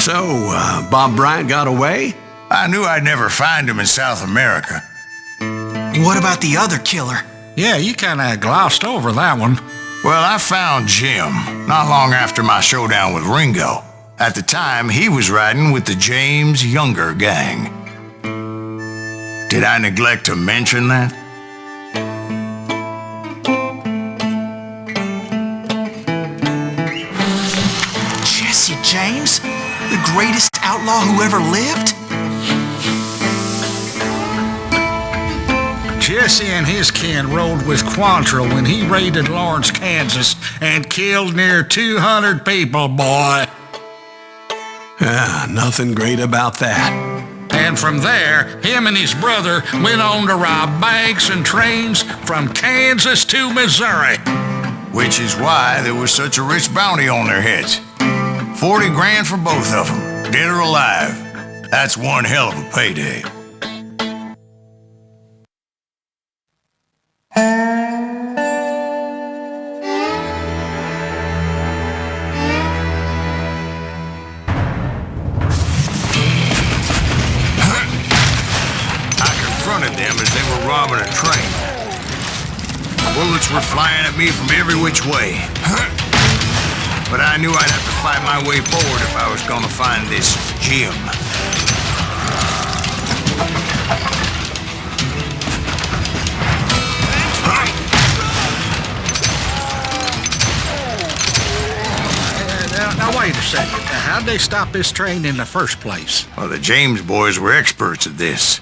So, Bob Bryant got away? I knew I'd never find him in South America. What about the other killer? Yeah, you kinda glossed over that one. Well, I found Jim not long after my showdown with Ringo. At the time, he was riding with the James Younger gang. Did I neglect to mention that? Jesse James? The greatest outlaw who ever lived? Jesse and his kin rode with Quantrill when he raided Lawrence, Kansas, and killed near 200 people, boy. Nothing great about that. And from there, him and his brother went on to rob banks and trains from Kansas to Missouri. Which is why there was such a rich bounty on their heads. 40 grand for both of them, dead or alive. That's one hell of a payday. Them as they were robbing a train. Bullets were flying at me from every which way. But I knew I'd have to fight my way forward if I was gonna find this Jim. Now wait a second. How'd they stop this train in the first place? Well, the James boys were experts at this.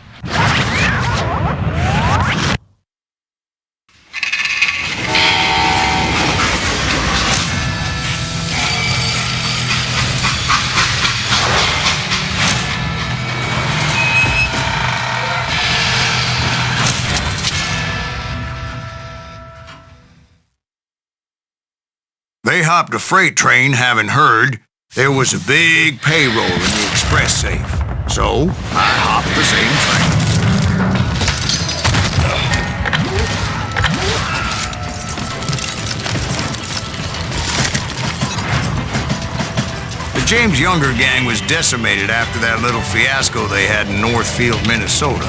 They hopped a freight train, having heard there was a big payroll in the express safe. So, I hopped the same train. The James Younger gang was decimated after that little fiasco they had in Northfield, Minnesota.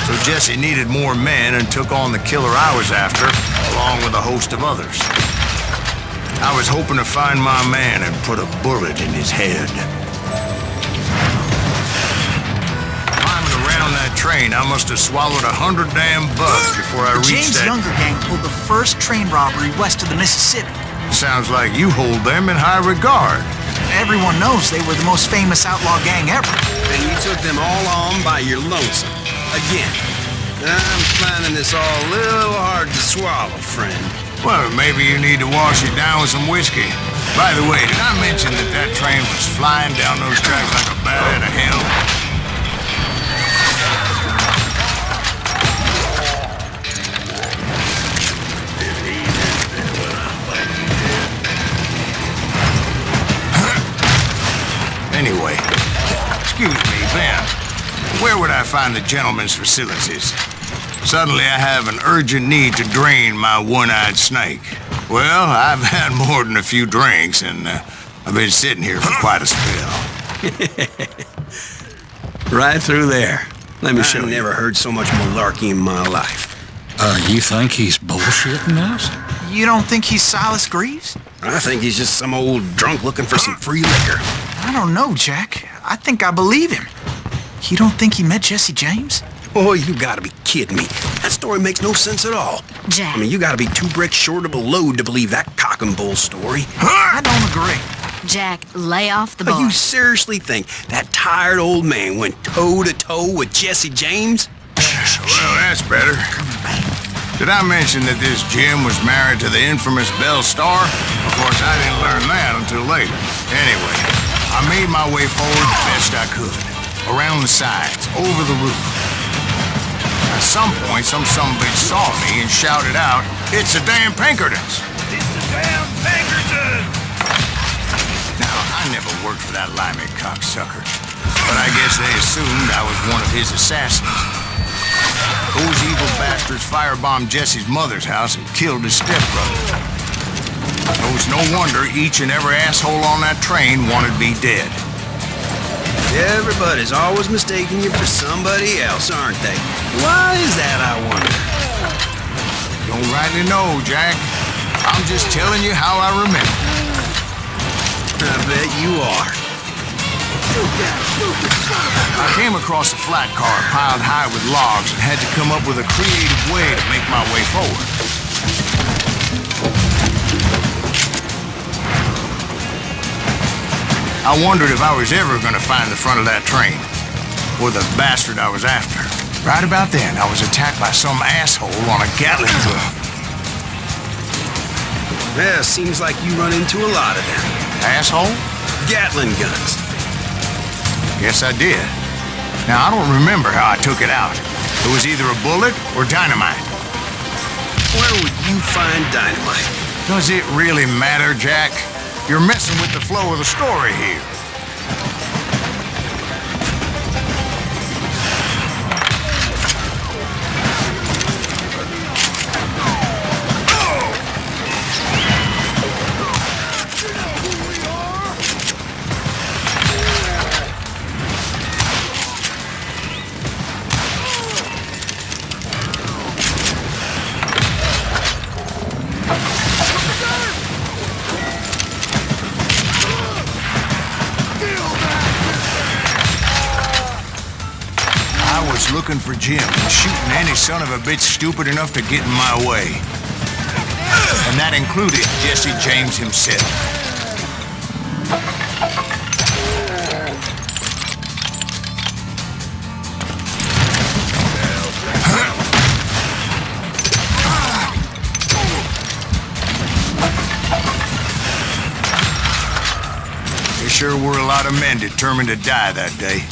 So Jesse needed more men and took on the killer I was after, along with a host of others. I was hoping to find my man and put a bullet in his head. Climbing around that train, I must have swallowed 100 damn bugs before I reached that... The James Younger gang pulled the first train robbery west of the Mississippi. Sounds like you hold them in high regard. Everyone knows they were the most famous outlaw gang ever. And you took them all on by your lonesome. Again. I'm finding this all a little hard to swallow, friend. Well, maybe you need to wash it down with some whiskey. By the way, did I mention that that train was flying down those tracks like a bat out of hell? Anyway, excuse me, Ben. Where would I find the gentleman's facilities? Suddenly I have an urgent need to drain my one-eyed snake. Well, I've had more than a few drinks, and I've been sitting here for quite a spell. Right through there. Let me show you. I've never heard so much malarkey in my life. You think he's bullshitting us? You don't think he's Silas Greaves? I think he's just some old drunk looking for some free liquor. I don't know, Jack. I think I believe him. You don't think he met Jesse James? Oh, you gotta be kidding me. That story makes no sense at all. Jack. I mean, you gotta be 2 bricks short of a load to believe that cock and bull story. I don't agree. Jack, lay off the But bar. you seriously think that tired old man went toe-to-toe with Jesse James? Well, that's better. Did I mention that this Jim was married to the infamous Belle Star? Of course, I didn't learn that until later. Anyway, I made my way forward the best I could. Around the sides, over the roof. At some point, some sumbitch saw me and shouted out, "It's the damn Pinkertons!" It's the damn Pinkertons! Now, I never worked for that limey cocksucker, but I guess they assumed I was one of his assassins. Those evil bastards firebombed Jesse's mother's house and killed his stepbrother. No was no wonder each and every asshole on that train wanted me dead. Everybody's always mistaking you for somebody else, aren't they? Why is that, I wonder? Don't rightly know, Jack. I'm just telling you how I remember. I bet you are. I came across a flat car piled high with logs and had to come up with a creative way to make my way forward. I wondered if I was ever going to find the front of that train, or the bastard I was after. Right about then, I was attacked by some asshole on a Gatling gun. Yeah, seems like you run into a lot of them. Asshole? Gatling guns. Yes, I did. Now, I don't remember how I took it out. It was either a bullet or dynamite. Where would you find dynamite? Does it really matter, Jack? You're messing with the flow of the story here. Looking for Jim and shooting any son of a bitch stupid enough to get in my way. And that included Jesse James himself. There sure were a lot of men determined to die that day.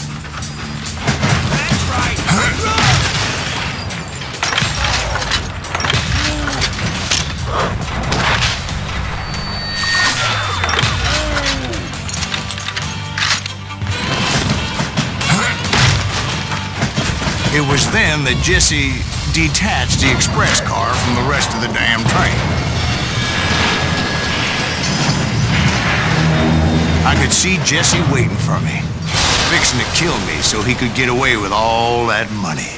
It was then that Jesse detached the express car from the rest of the damn train. I could see Jesse waiting for me, fixing to kill me so he could get away with all that money.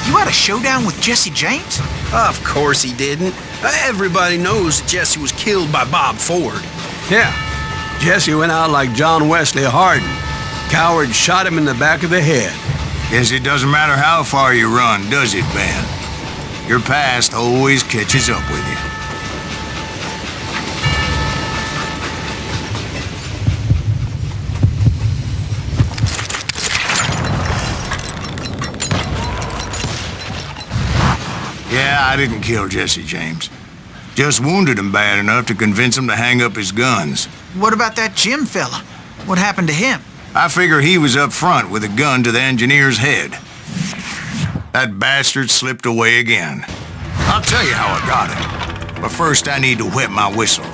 You had a showdown with Jesse James? Of course he didn't. Everybody knows that Jesse was killed by Bob Ford. Yeah. Jesse went out like John Wesley Hardin. Coward shot him in the back of the head. Guess it doesn't matter how far you run, does it, Ben? Your past always catches up with you. Yeah, I didn't kill Jesse James. Just wounded him bad enough to convince him to hang up his guns. What about that Jim fella? What happened to him? I figure he was up front with a gun to the engineer's head. That bastard slipped away again. I'll tell you how I got him. But first I need to wet my whistle.